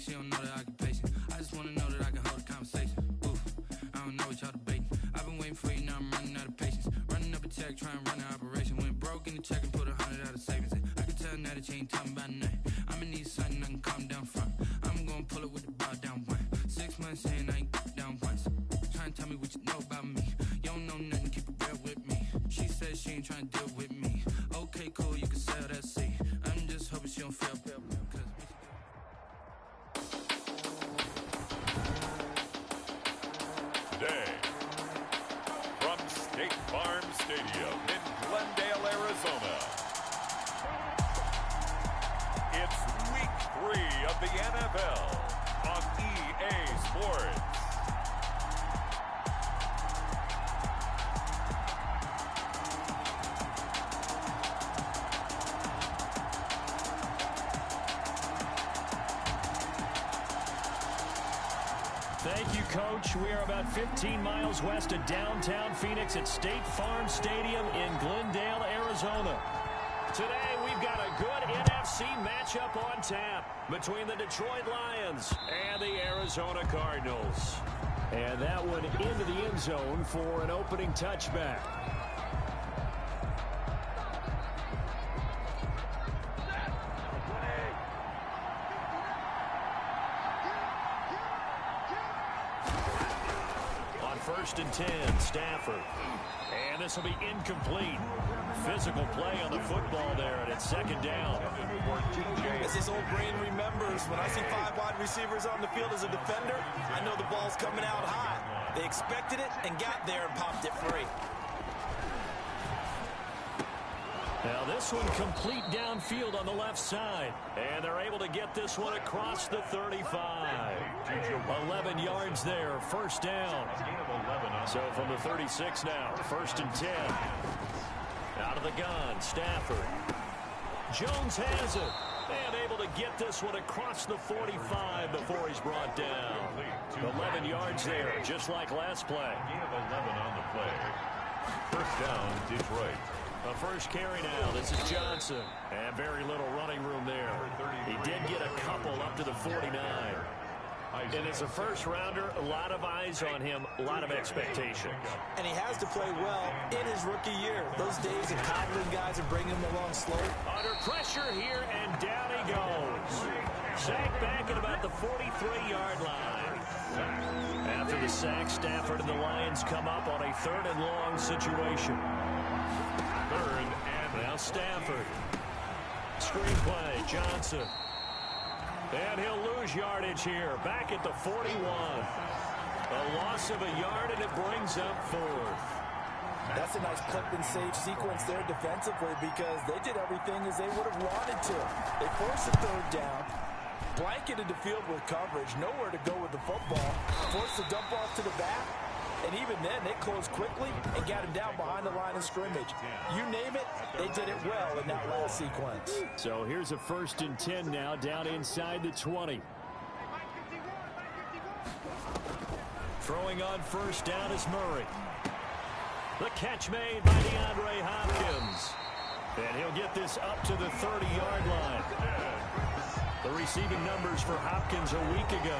she don't know that I can pace it. I just wanna know that I can hold a conversation. Oof, I don't know what y'all debating. I've been waiting for you, now I'm running out of patience. Running up a check, trying to run an operation. Went broke in the check and put 100 out of savings in. I can tell now that you ain't talking about nothing. I'ma need something I can calm down from. I'm gonna pull it with the bow down one. 6 months saying I ain't down once. Trying to tell me what you know about me. You don't know nothing, keep it real with me. She said she ain't trying to deal with me. Okay, cool, you can sell that seat. I'm just hoping she don't fail. Today, from State Farm Stadium in Glendale, Arizona, it's Week 3 of the NFL on EA Sports. Thank you, Coach. We are about 15 miles west of downtown Phoenix at State Farm Stadium in Glendale, Arizona. Today, we've got a good NFC matchup on tap between the Detroit Lions and the Arizona Cardinals. And that one into the end zone for an opening touchback. First and 10, Stafford. And this will be incomplete. Physical play on the football there, and it's second down. As his old brain remembers, when I see 5 wide receivers on the field as a defender, I know the ball's coming out high. They expected it and got there and popped it free. Now this one complete downfield on the left side. And they're able to get this one across the 35. 11 yards there, first down. So from the 36 now, first and 10. Out of the gun, Stafford. Jones has it. And able to get this one across the 45 before he's brought down. 11 yards there, just like last play. 11 on the play. First down, Detroit. A first carry now. This is Johnson. And very little running room there. He did get a couple up to the 49. And as a first-rounder, a lot of eyes on him, a lot of expectations. And he has to play well in his rookie year. Those days of coddling guys and bringing them along slow. Under pressure here, and down he goes. Sacked back at about the 43-yard line. After the sack, Stafford and the Lions come up on a third and long situation. Third and now Stafford. Screenplay, Johnson. And he'll lose yardage here, back at the 41. A loss of a yard, and it brings up fourth. That's a nice clip and save sequence there defensively because they did everything as they would have wanted to. They forced a third down, blanketed the field with coverage, nowhere to go with the football, forced the dump off to the back, and even then they closed quickly and got him down behind the line of scrimmage. You name it, they did it well in that last sequence. So here's a first and 10 now, down inside the 20. Throwing on first down is Murray. The catch made by DeAndre Hopkins. And he'll get this up to the 30-yard line. The receiving numbers for Hopkins a week ago.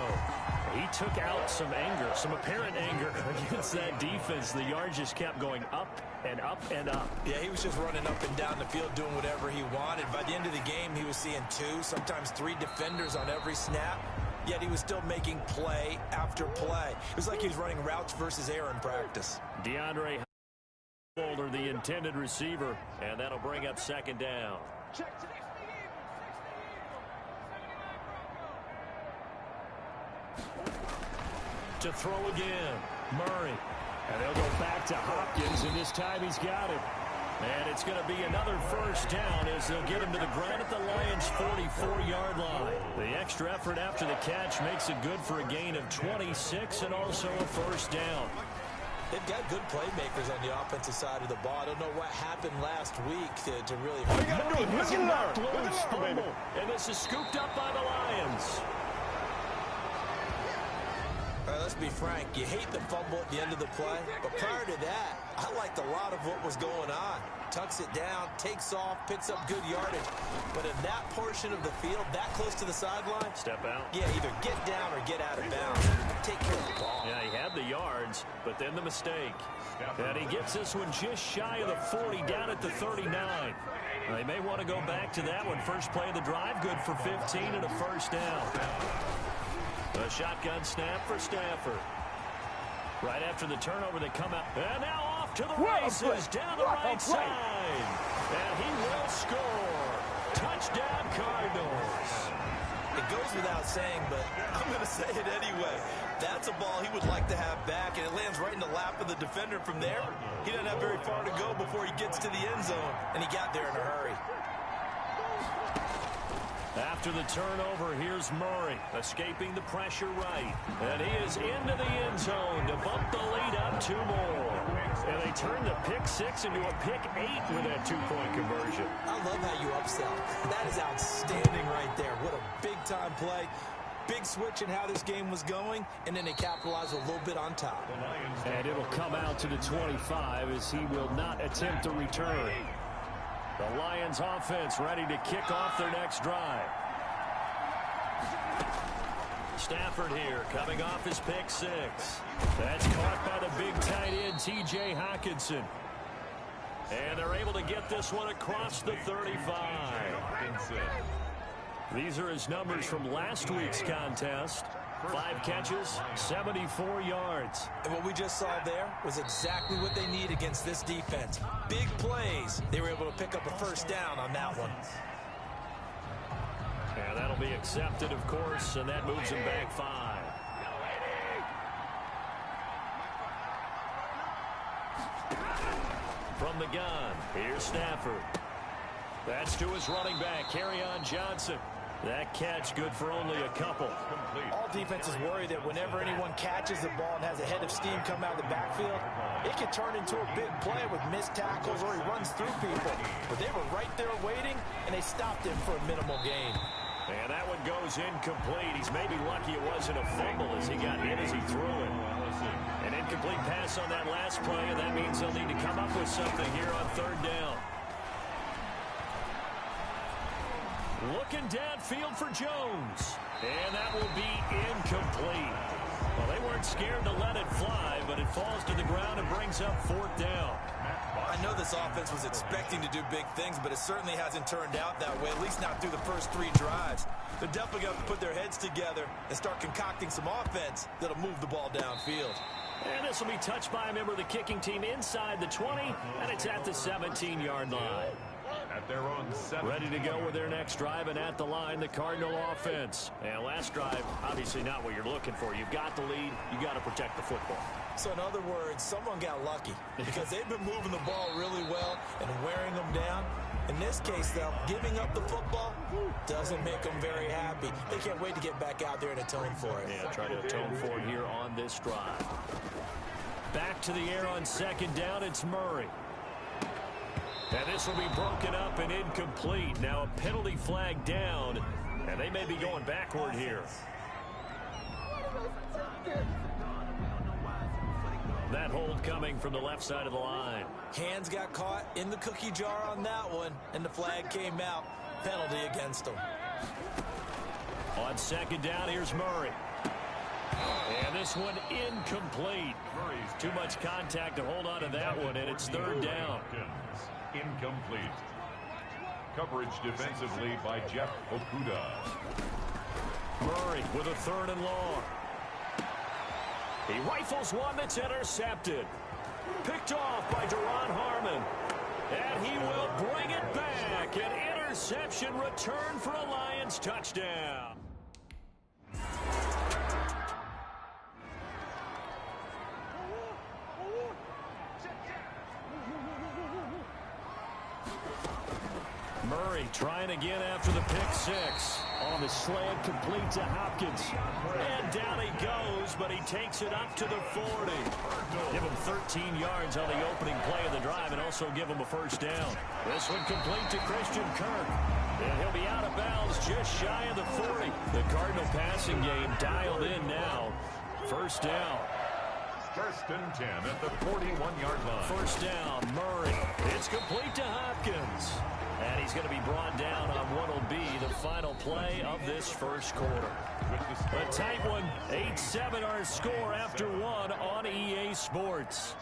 He took out some anger, some apparent anger against that defense. The yards just kept going up and up and up. Yeah, he was just running up and down the field doing whatever he wanted. By the end of the game, he was seeing 2, sometimes 3 defenders on every snap. Yet he was still making play after play. It was like he was running routes versus air in practice. DeAndre Holder, the intended receiver, and that'll bring up second down. To throw again, Murray. And they'll go back to Hopkins, and this time he's got it. And it's going to be another first down as they'll get him to the ground at the Lions' 44-yard line. The extra effort after the catch makes it good for a gain of 26 and also a first down. They've got good playmakers on the offensive side of the ball. I don't know what happened last week to really... All you got to do is look at baby. And this is scooped up by the Lions. All right, let's let's be frank, you hate the fumble at the end of the play, but prior to that, I liked a lot of what was going on. Tucks it down, takes off, picks up good yardage. But in that portion of the field, that close to the sideline, step out. Yeah, either get down or get out of bounds. Take care of the ball. Yeah, he had the yards, but then the mistake. And he gets this one just shy of the 40, down at the 39. They may want to go back to that one. First play of the drive, good for 15 and a first down. A shotgun snap for Stafford. Right after the turnover, they come out. And now off to the races, down the right side. And he will score. Touchdown, Cardinals. It goes without saying, but I'm going to say it anyway. That's a ball he would like to have back, and it lands right in the lap of the defender from there. He doesn't have very far to go before he gets to the end zone, and he got there in a hurry. After the turnover, here's Murray, escaping the pressure right. And he is into the end zone to bump the lead up 2 more. And they turn the pick 6 into a pick 8 with that 2-point conversion. I love how you upsell. That is outstanding right there. What a big-time play. Big switch in how this game was going, and then they capitalize a little bit on top. And it'll come out to the 25 as he will not attempt to return. The Lions offense ready to kick off their next drive. Stafford here coming off his pick 6. That's caught by the big tight end T.J. Hockenson. And they're able to get this one across the 35. These are his numbers from last week's contest. 5 catches, 74 yards. And what we just saw there was exactly what they need against this defense. Big plays. They were able to pick up a first down on that one. And that'll be accepted, of course, and that moves him back 5. From the gun, here's Stafford. That's to his running back, Kerryon Johnson. That catch good for only a couple. All defenses worry that whenever anyone catches the ball and has a head of steam come out of the backfield, it can turn into a big play with missed tackles or he runs through people. But they were right there waiting, and they stopped him for a minimal gain. And that one goes incomplete. He's maybe lucky it wasn't a fumble as he got hit as he threw it. An incomplete pass on that last play, and that means they'll need to come up with something here on 3rd down. Looking downfield for Jones. And that will be incomplete. Well, they weren't scared to let it fly, but it falls to the ground and brings up 4th down. I know this offense was expecting to do big things, but it certainly hasn't turned out that way, at least not through the first 3 drives. They're definitely going to put their heads together and start concocting some offense that'll move the ball downfield. And this will be touched by a member of the kicking team inside the 20, and it's at the 17-yard line. At their own 7. Ready to go with their next drive, and at the line, the Cardinal offense. And last drive, obviously not what you're looking for. You've got the lead. You got to protect the football. So in other words, someone got lucky because they've been moving the ball really well and wearing them down. In this case, though, giving up the football doesn't make them very happy. They can't wait to get back out there and atone for it. Yeah, try to atone for it here on this drive. Back to the air on 2nd down, it's Murray. And this will be broken up and incomplete. Now a penalty flag down, and they may be going backward here. That hold coming from the left side of the line. Hands got caught in the cookie jar on that one, and the flag came out. Penalty against them. On 2nd down, here's Murray. And this one incomplete. Too much contact to hold on to that one, and it's 3rd down. Incomplete. Coverage defensively by Jeff Okuda. Murray with a 3rd and long. He rifles one that's intercepted. Picked off by Duron Harmon. And he will bring it back. An interception return for a Lions touchdown. Murray trying again after the pick 6. On the slant, complete to Hopkins. And down he goes, but he takes it up to the 40. Give him 13 yards on the opening play of the drive and also give him a first down. This one complete to Christian Kirk. And he'll be out of bounds just shy of the 40. The Cardinal passing game dialed in now. First down. First and 10 at the 41-yard line. First down, Murray. It's complete to Hopkins. And he's going to be brought down on what will be the final play of this first quarter. A tight one, 8-7 our score after one on EA Sports.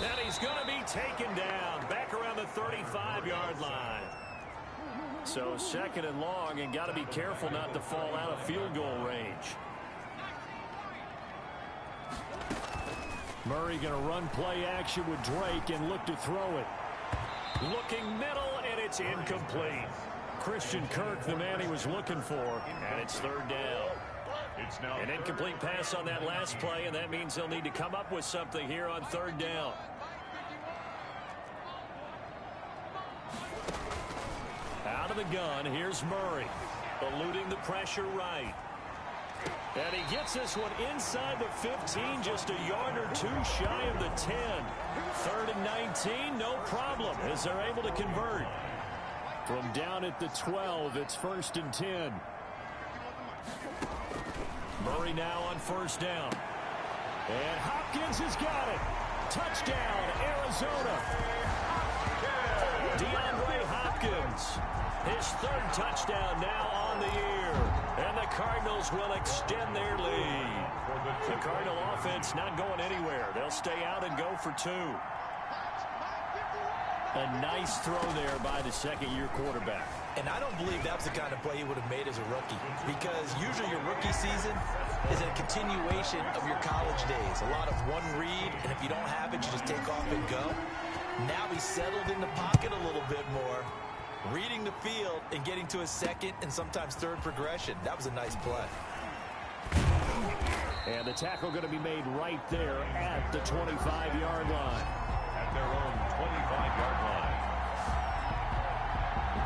And he's going to be taken down back around the 35-yard line. So second and long, and got to be careful not to fall out of field goal range. Murray going to run play action with Drake and look to throw it. Looking middle, and it's incomplete. Christian Kirk, the man he was looking for, and it's third down. An incomplete pass on that last play, and that means they'll need to come up with something here on third down. Out of the gun, here's Murray, eluding the pressure right. And he gets this one inside the 15, just a yard or two shy of the 10. Third and 19, no problem, as they're able to convert. From down at the 12, it's first and 10. Murray now on first down. And Hopkins has got it. Touchdown, Arizona. DeAndre Hopkins. His third touchdown now on the year. And the Cardinals will extend their lead. The Cardinal offense not going anywhere. They'll stay out and go for two. A nice throw there by the second-year quarterback. And I don't believe that was the kind of play he would have made as a rookie, because usually your rookie season is a continuation of your college days. A lot of one read, and if you don't have it, you just take off and go. Now he's settled in the pocket a little bit more, reading the field and getting to his second and sometimes third progression. That was a nice play. And the tackle going to be made right there at the 25-yard line. At their own 25-yard line.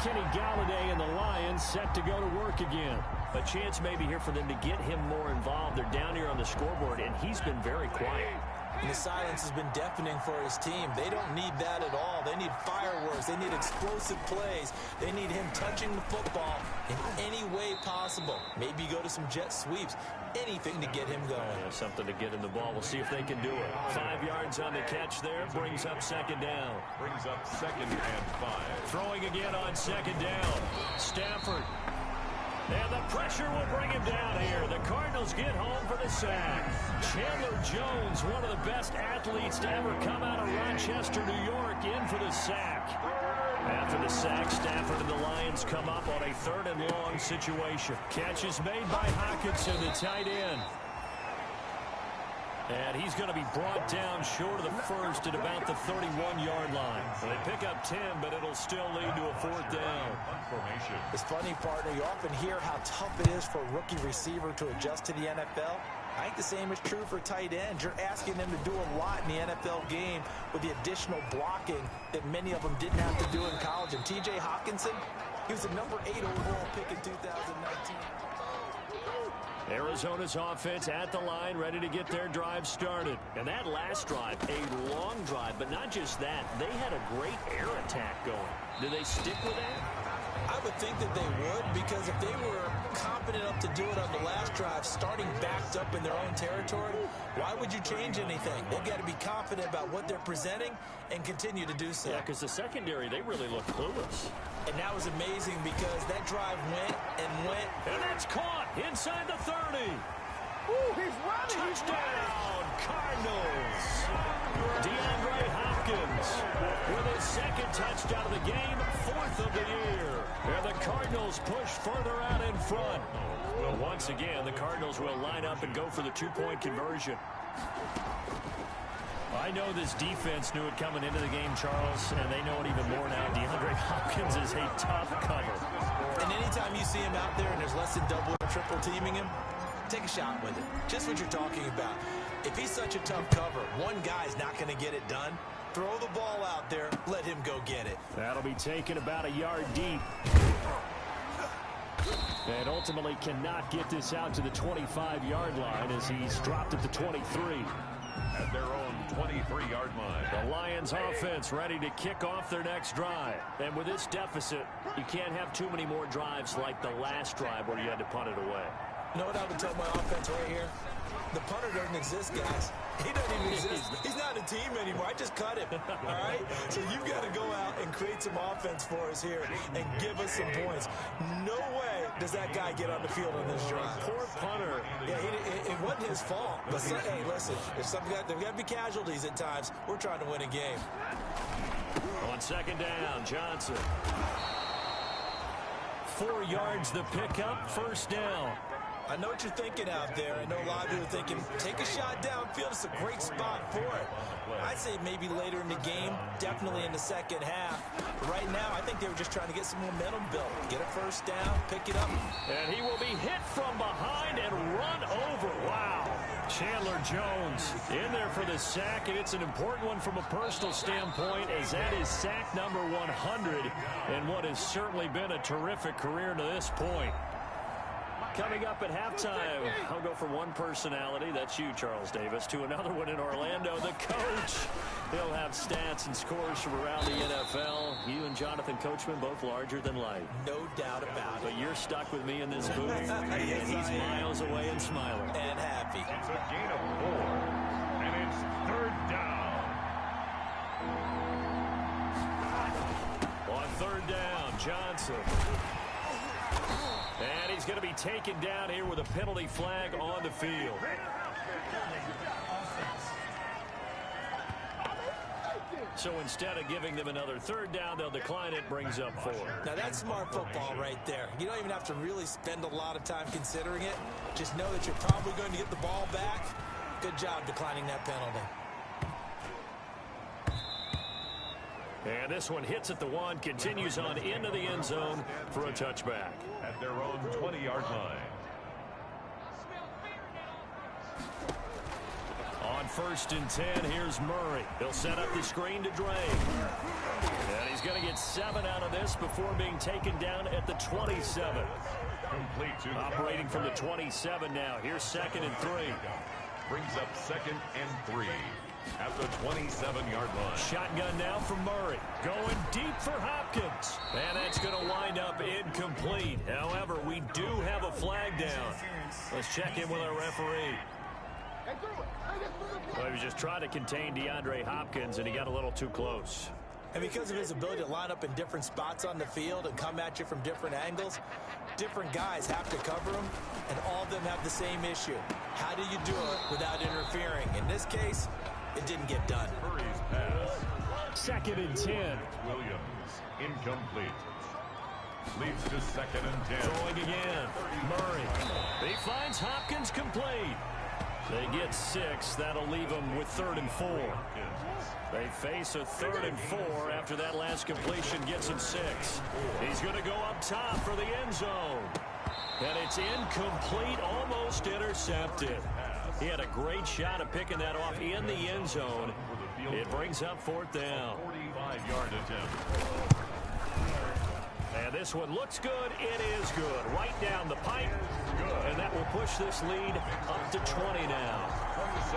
Kenny Galladay and the Lions set to go to work again. A chance maybe here for them to get him more involved. They're down here on the scoreboard, and he's been very quiet. And the silence has been deafening for his team. They don't need that at all. They need fireworks. They need explosive plays. They need him touching the football in any way possible. Maybe go to some jet sweeps. Anything to get him going. Yeah, something to get in the ball. We'll see if they can do it. 5 yards on the catch there. Brings up second down. Brings up second and 5. Throwing again on second down. Stafford. And the pressure will bring him down here. The Cardinals get home for the sack. Chandler Jones, one of the best athletes to ever come out of Rochester, New York, in for the sack. After the sack, Stafford and the Lions come up on a third and long situation. Catch is made by Hockenson, the tight end. And he's going to be brought down short of the first at about the 31-yard line. They pick up 10, but it'll still lead to a fourth down. It's funny, partner, you often hear how tough it is for a rookie receiver to adjust to the NFL. I think the same is true for tight ends. You're asking them to do a lot in the NFL game with the additional blocking that many of them didn't have to do in college. And T.J. Hockenson, he was the number 8 overall pick in 2019. Arizona's offense at the line, ready to get their drive started. And that last drive, a long drive, but not just that. They had a great air attack going. Do they stick with that? I would think that they would, because if they were confident enough to do it on the last drive, starting backed up in their own territory, why would you change anything? They've got to be confident about what they're presenting and continue to do so. Yeah, because the secondary, they really look clueless. And that was amazing because that drive went and went. And that's caught inside the 30. Ooh, he's running. Touchdown, Cardinals. DeAndre Hopkins with his second touchdown of the game, 4th of the year. And the Cardinals push further out in front. Well, once again, the Cardinals will line up and go for the two-point conversion. I know this defense knew it coming into the game, Charles, and they know it even more now. DeAndre Hopkins is a tough cover. And anytime you see him out there and there's less than double or triple teaming him, take a shot with it. Just what you're talking about. If he's such a tough cover, one guy's not going to get it done. Throw the ball out there. Let him go get it. That'll be taken about a yard deep. And ultimately cannot get this out to the 25-yard line as he's dropped at the 23. at their own 23-yard line. The Lions offense ready to kick off their next drive. And with this deficit, you can't have too many more drives like the last drive where you had to punt it away. You know what I would tell my offense right here? The punter doesn't exist, guys. He doesn't even exist. He's not a team anymore. I just cut him, all right? So you've got to go out and create some offense for us here and give us some points. No way does that guy get on the field on this drive. Poor punter. Yeah, it wasn't his fault. But, hey, listen, there's got to be casualties at times. We're trying to win a game. On second down, Johnson. 4 yards the pickup, first down. I know what you're thinking out there. I know a lot of you are thinking, take a shot downfield. It's a great spot for it. I'd say maybe later in the game, definitely in the second half. But right now, I think they were just trying to get some momentum built. Get a first down, pick it up. And he will be hit from behind and run over. Wow. Chandler Jones in there for the sack, and it's an important one from a personal standpoint, as that is sack number 100 in what has certainly been a terrific career to this point. Coming up at halftime, I'll go from one personality, that's you, Charles Davis, to another one in Orlando, the coach. He'll have stats and scores from around the NFL. You and Jonathan Coachman, both larger than life. No doubt about it. But you're stuck with me in this booth, and he's miles away and smiling. And happy. It's a gain of 4, and it's third down. On third down, Johnson. And he's going to be taken down here with a penalty flag on the field. So instead of giving them another third down, they'll decline it, brings up 4. Now that's smart football right there. You don't even have to really spend a lot of time considering it. Just know that you're probably going to get the ball back. Good job declining that penalty. And this one hits at the 1, continues on into the end zone for a touchback. At their own 20-yard line. On first and 10, here's Murray. He'll set up the screen to Drake. And he's going to get 7 out of this before being taken down at the 27. Complete to Operating from the 27 now. Here's second and 3. Brings up second and 3. At the 27-yard line. Shotgun now from Murray. Going deep for Hopkins. And that's going to wind up incomplete. However, we do have a flag down. Let's check in with our referee. Well, he was just trying to contain DeAndre Hopkins, and he got a little too close. And because of his ability to line up in different spots on the field and come at you from different angles, different guys have to cover him, and all of them have the same issue. How do you do it without interfering? In this case, it didn't get done. Murray's pass. Second and 10. Williams, incomplete. Leads to second and 10. Throwing again. Murray. He finds Hopkins complete. They get 6. That'll leave them with 3rd and 4. They face a 3rd and 4 after that last completion gets him 6. He's going to go up top for the end zone. And it's incomplete, almost intercepted. He had a great shot at picking that off in the end zone. It brings up 4th down. 45-yard attempt. And this one looks good. It is good. Right down the pipe. And that will push this lead up to 20 now.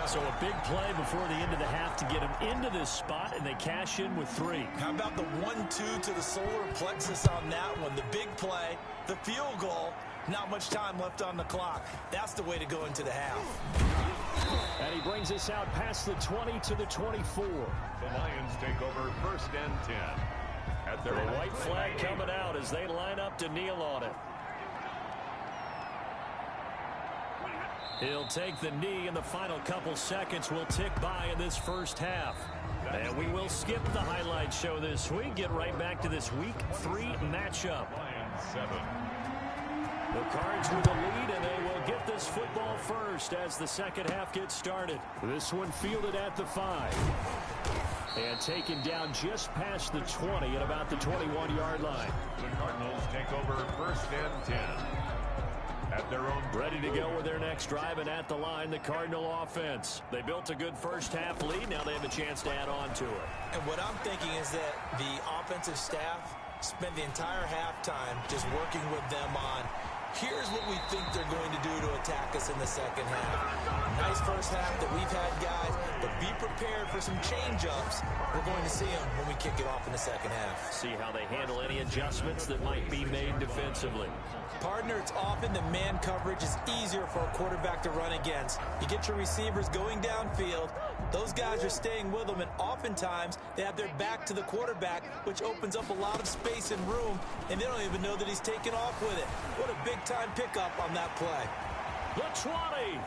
So a big play before the end of the half to get him into this spot, and they cash in with 3. How about the 1-2 to the solar plexus on that one? The big play, the field goal, not much time left on the clock. That's the way to go into the half. And he brings us out past the 20 to the 24. The Lions take over first and 10. At their The white flag coming out as they line up to kneel on it. He'll take the knee, and the final couple seconds will tick by in this first half. And we will skip the highlight show this week. Get right back to this Week 3 matchup. Lions 7. The Cards with the lead, and they will get this football first as the second half gets started. This one fielded at the 5. And taken down just past the 20 at about the 21-yard line. The Cardinals take over first and 10. At their own. Ready to go with their next drive, and at the line, the Cardinal offense. They built a good first half lead. Now they have a chance to add on to it. And what I'm thinking is that the offensive staff spent the entire halftime just working with them on, here's what we think they're going to do to attack us in the second half. Nice first half that we've had, guys. but be prepared for some change-ups. We're going to see them when we kick it off in the second half. See how they handle any adjustments that might be made defensively. Partner, it's often the man coverage is easier for a quarterback to run against. You get your receivers going downfield. Those guys are staying with them, and oftentimes they have their back to the quarterback, which opens up a lot of space and room, and they don't even know that he's taken off with it. What a big-time pickup on that play. The 20.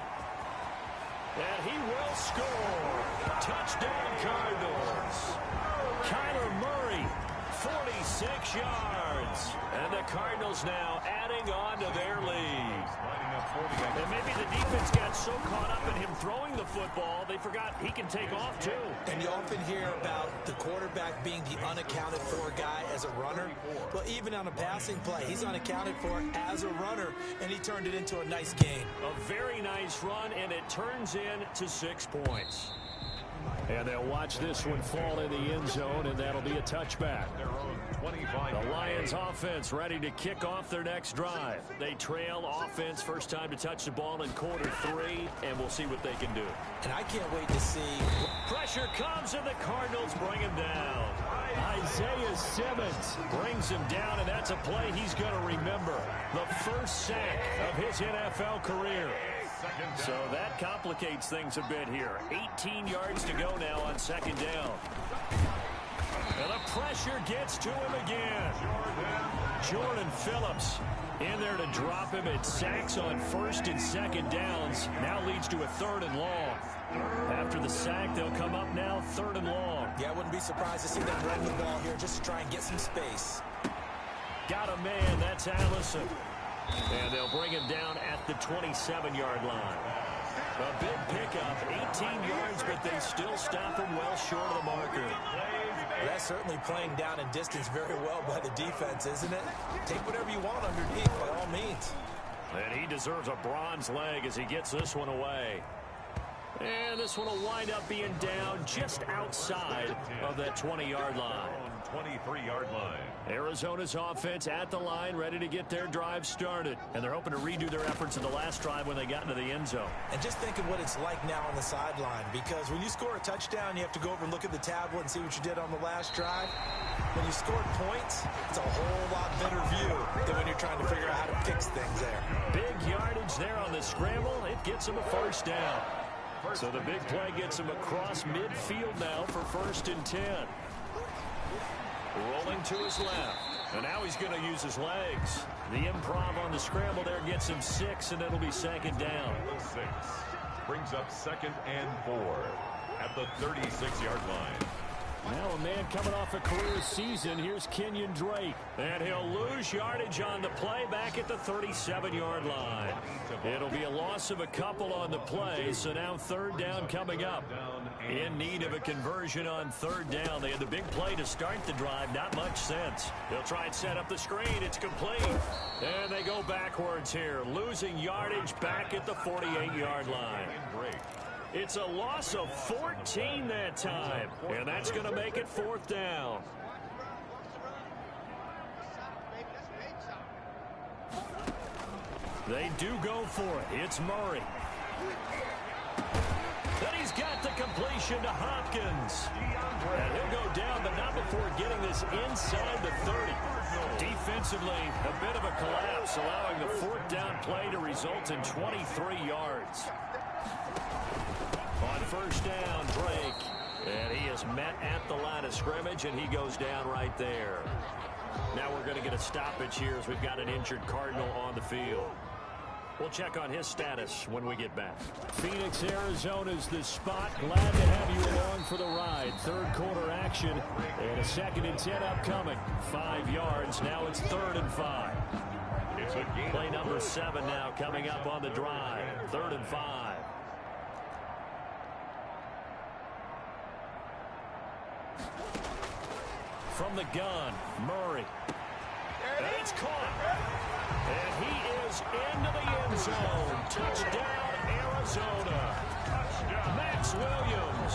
And he will score. Touchdown, Cardinals. Kyler Murray, 46 yards. And the Cardinals now adding on to their lead. And maybe the defense got so caught up in him throwing the football, they forgot he can take off too. And you often hear about the quarterback being the unaccounted for guy as a runner. Well, even on a passing play, he's unaccounted for as a runner, and he turned it into a nice gain. A very nice run, and it turns into 6 points. And they'll watch this one fall in the end zone, and that'll be a touchback. The Lions offense ready to kick off their next drive. They trail offense, first time to touch the ball in quarter 3, and we'll see what they can do. And I can't wait to see. Pressure comes, and the Cardinals bring him down. Isaiah Simmons brings him down, and that's a play he's going to remember. The first sack of his NFL career. So that complicates things a bit here. 18 yards to go now on second down. And the pressure gets to him again. Jordan Phillips in there to drop him. It sacks on first and second downs. Now leads to a 3rd and long. After the sack, they'll come up now 3rd and long. Yeah, I wouldn't be surprised to see them run the ball here just to try and get some space. Got a man. That's Allison. And they'll bring him down at the 27-yard line. A big pickup, 18 yards, but they still stop him well short of the marker. That's certainly playing down in distance very well by the defense, isn't it? Take whatever you want underneath, by all means. And he deserves a bronze leg as he gets this one away. And this one will wind up being down just outside of that 20-yard line. 23-yard line. Arizona's offense at the line, ready to get their drive started. And they're hoping to redo their efforts in the last drive when they got into the end zone. And just think of what it's like now on the sideline, because when you score a touchdown, you have to go over and look at the tablet and see what you did on the last drive. When you scored points, it's a whole lot better view than when you're trying to figure out how to fix things there. Big yardage there on the scramble. It gets them a first down. So the big play gets him across midfield now for 1st and 10. Rolling to his left. And now he's going to use his legs. The improv on the scramble there gets him 6, and it'll be second down. 6 brings up 2nd and 4 at the 36-yard line. Now a man coming off a career season. Here's Kenyon Drake. And he'll lose yardage on the play back at the 37-yard line. It'll be a loss of a couple on the play, so now 3rd down coming up. In need of a conversion on 3rd down. They had the big play to start the drive. Not much sense. They'll try and set up the screen. It's complete. And they go backwards here. Losing yardage back at the 48-yard line. It's a loss of 14 that time. And that's going to make it 4th down. They do go for it. It's Murray. Then he's got the completion to Hopkins. And he'll go down, but not before getting this inside the 30. Defensively, a bit of a collapse, allowing the 4th down play to result in 23 yards. On 1st down, Drake. And he is met at the line of scrimmage, and he goes down right there. Now we're going to get a stoppage here as we've got an injured Cardinal on the field. We'll check on his status when we get back. Phoenix, Arizona's the spot. Glad to have you along for the ride. 3rd quarter action and a 2nd and 10 upcoming. 5 yards. Now it's 3rd and 5. Play number 7 now coming up on the drive. 3rd and 5. From the gun, Murray. And it's caught. And he is into the end zone. Touchdown, Arizona. Max Williams.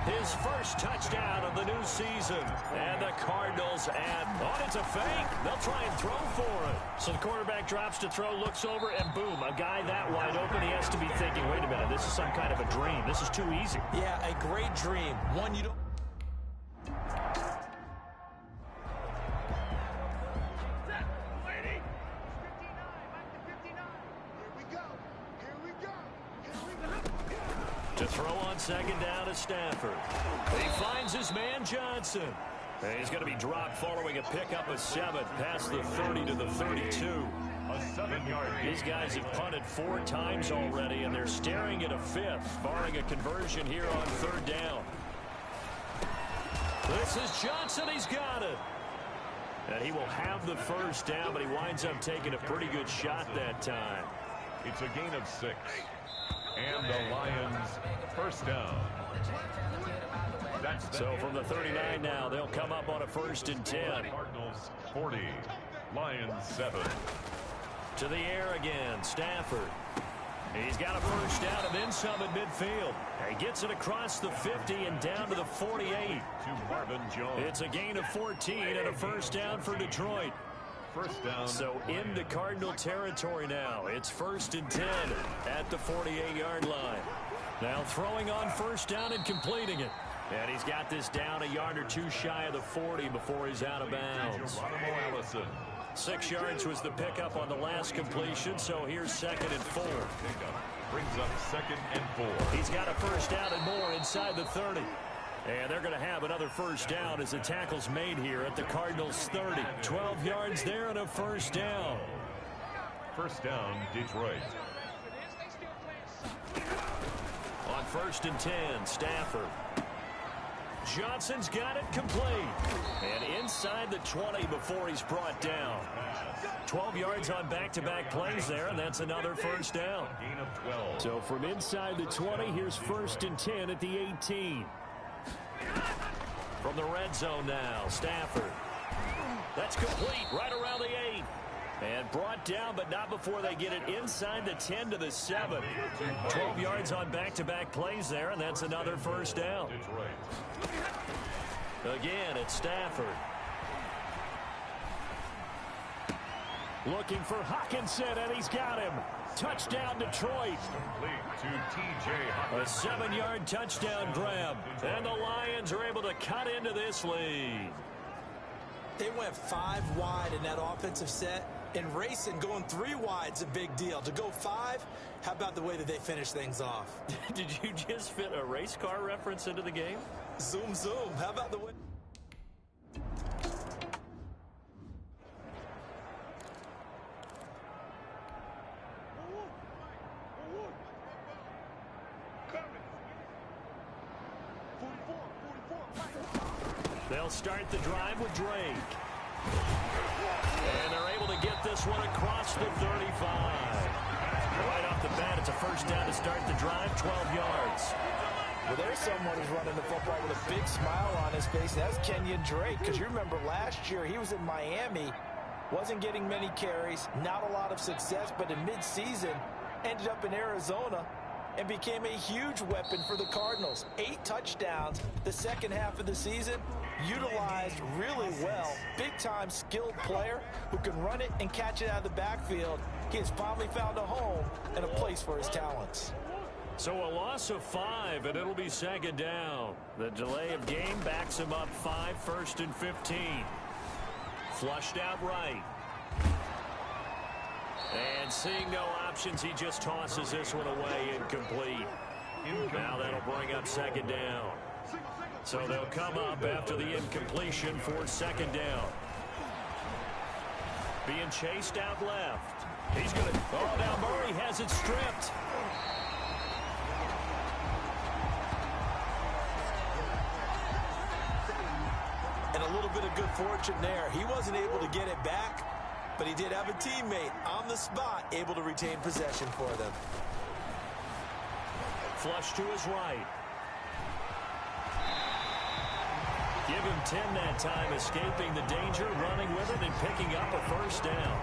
His first touchdown of the new season. And the Cardinals add on. It's a fake. They'll try and throw for it. So the quarterback drops to throw, looks over, and boom, a guy that wide open. He has to be thinking, wait a minute, this is some kind of a dream. This is too easy. Yeah, a great dream. One you don't... To throw on second down is Stafford. He finds his man Johnson. And he's going to be dropped following a pickup of 7 past the 30 to the 32. A 7-yard gain. These guys have punted 4 times already, and they're staring at a 5th, barring a conversion here on 3rd down. This is Johnson. He's got it. And he will have the first down, but he winds up taking a pretty good shot that time. It's a gain of 6. And the Lions first down. So from the 39 now, they'll come up on a 1st and 10. Cardinals 40, Lions 7. To the air again, Stafford. He's got a first down of in some at midfield. He gets it across the 50 and down to the 48. To Marvin Jones. It's a gain of 14 and a first down for Detroit. First down. So into Cardinal territory now. It's 1st and 10 at the 48-yard line. Now throwing on first down and completing it. And he's got this down a yard or 2 shy of the 40 before he's out of bounds. 6 yards was the pickup on the last completion, so here's 2nd and 4. Brings up 2nd and 4. He's got a first down and more inside the 30. And they're going to have another first down as the tackle's made here at the Cardinals 30. 12 yards there and a first down. First down, Detroit. On 1st and 10, Stafford. Johnson's got it complete. And inside the 20 before he's brought down. 12 yards on back-to-back plays there, and that's another first down. Gain of 12. So from inside the 20, here's 1st and 10 at the 18. From the red zone now, Stafford. That's complete right around the 8. And brought down, but not before they get it inside the 10 to the 7. 12 yards on back-to-back plays there, and that's another first down. Again, it's Stafford. Looking for Hockenson, and he's got him. Touchdown, Detroit. A 7-yard touchdown grab. And the Lions are able to cut into this lead. They went 5 wide in that offensive set. And racing, going 3 wide's a big deal. To go 5, how about the way that they finish things off? Did you just fit a race car reference into the game? Zoom, zoom. How about the way... They'll start the drive with Drake. And they're able to get this one across the 35. Right off the bat, it's a first down to start the drive, 12 yards. Well, there's someone who's running the football with a big smile on his face. That's Kenyon Drake, because you remember last year he was in Miami, wasn't getting many carries, not a lot of success, but in mid-season ended up in Arizona and became a huge weapon for the Cardinals. 8 touchdowns the second half of the season, utilized really well. Big-time skilled player who can run it and catch it out of the backfield. He has finally found a home and a place for his talents. So a loss of 5, and it'll be 2nd down. The delay of game backs him up 5, 1st and 15. Flushed out right. And seeing no options, he just tosses this one away incomplete. Now that'll bring up 2nd down. So they'll come up after the incompletion for 2nd down. Being chased out left. He's going to... Oh, now Murray has it stripped. And a little bit of good fortune there. He wasn't able to get it back, but he did have a teammate on the spot able to retain possession for them. Flush to his right. Give him 10 that time, escaping the danger, running with it, and picking up a first down.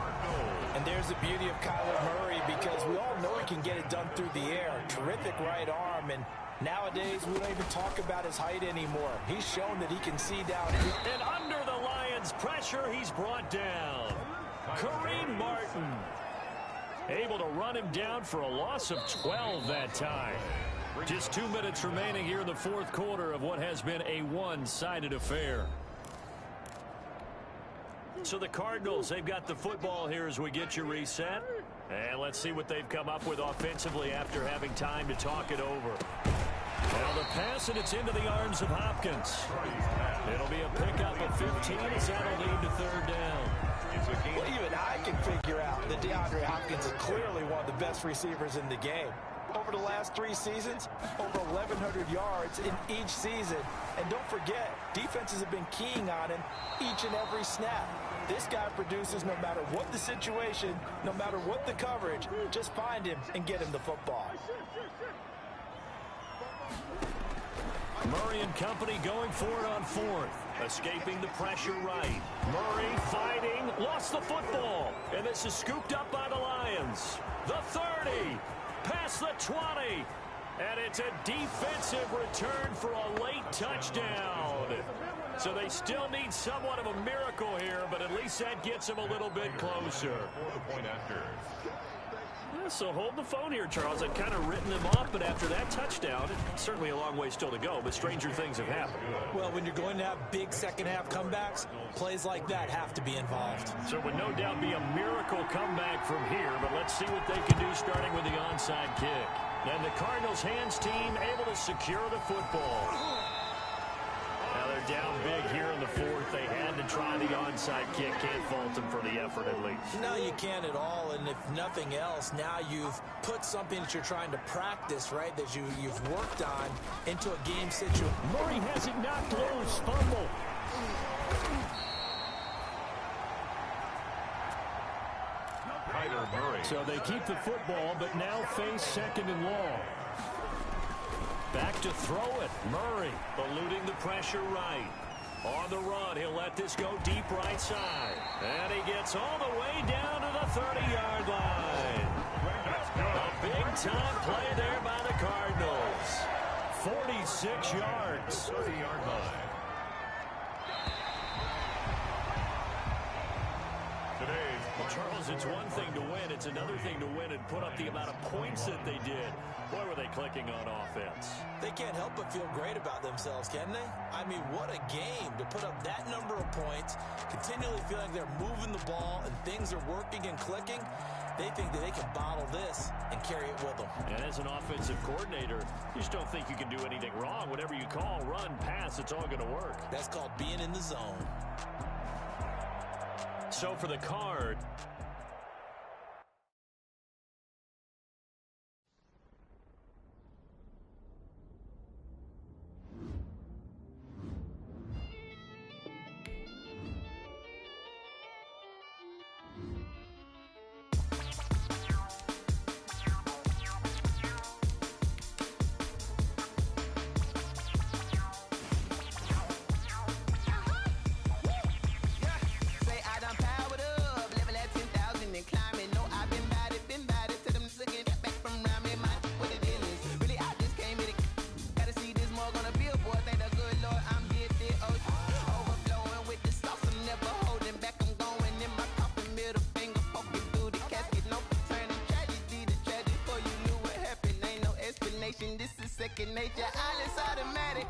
And there's Here's the beauty of Kyler Murray, because we all know he can get it done through the air. Terrific right arm, and nowadays we don't even talk about his height anymore. He's shown that he can see down. And under the Lions' pressure, he's brought down. Kareem Martin able to run him down for a loss of 12 that time. Just 2 minutes remaining here in the fourth quarter of what has been a one-sided affair. So the Cardinals, they've got the football here as we get you reset. And let's see what they've come up with offensively after having time to talk it over. Now the pass, and it's into the arms of Hopkins. It'll be a pickup of 15 as that'll lead to third down. Well, even I can figure out that DeAndre Hopkins is clearly one of the best receivers in the game. Over the last 3 seasons, over 1,100 yards in each season. And don't forget, defenses have been keying on him each and every snap. This guy produces no matter what the situation, no matter what the coverage. Just find him and get him the football. Murray and company going for it on fourth. Escaping the pressure right. Murray fighting, lost the football. And this is scooped up by the Lions. The 30, past the 20. And it's a defensive return for a late touchdown. So they still need somewhat of a miracle here, but at least that gets them a little bit closer. Yeah, so hold the phone here, Charles. I'd kind of written them off, but after that touchdown, it's certainly a long way still to go, but stranger things have happened. Well, when you're going to have big second-half comebacks, plays like that have to be involved. So it would no doubt be a miracle comeback from here, but let's see what they can do starting with the onside kick. And the Cardinals' hands team able to secure the football. Now they're down big here in the fourth. They had to try the onside kick. Can't fault them for the effort at least. No, you can't at all. And if nothing else, now you've put something that you're trying to practice, right, that you've worked on into a game situation. Murray has it knocked loose. Fumble. So they keep the football, but now face second and long. Back to throw it. Murray eluding the pressure right. On the run, he'll let this go deep right side. And he gets all the way down to the 30-yard line. A big-time play there by the Cardinals. 46 yards. 30-yard line. Charles, it's one thing to win. It's another thing to win and put up the amount of points that they did. Boy, were they clicking on offense. They can't help but feel great about themselves, can they? I mean, what a game to put up that number of points, continually feeling they're moving the ball and things are working and clicking. They think that they can bottle this and carry it with them. And as an offensive coordinator, you just don't think you can do anything wrong. Whatever you call, run, pass, it's all going to work. That's called being in the zone. So for the Card, This is second nature. All is automatic.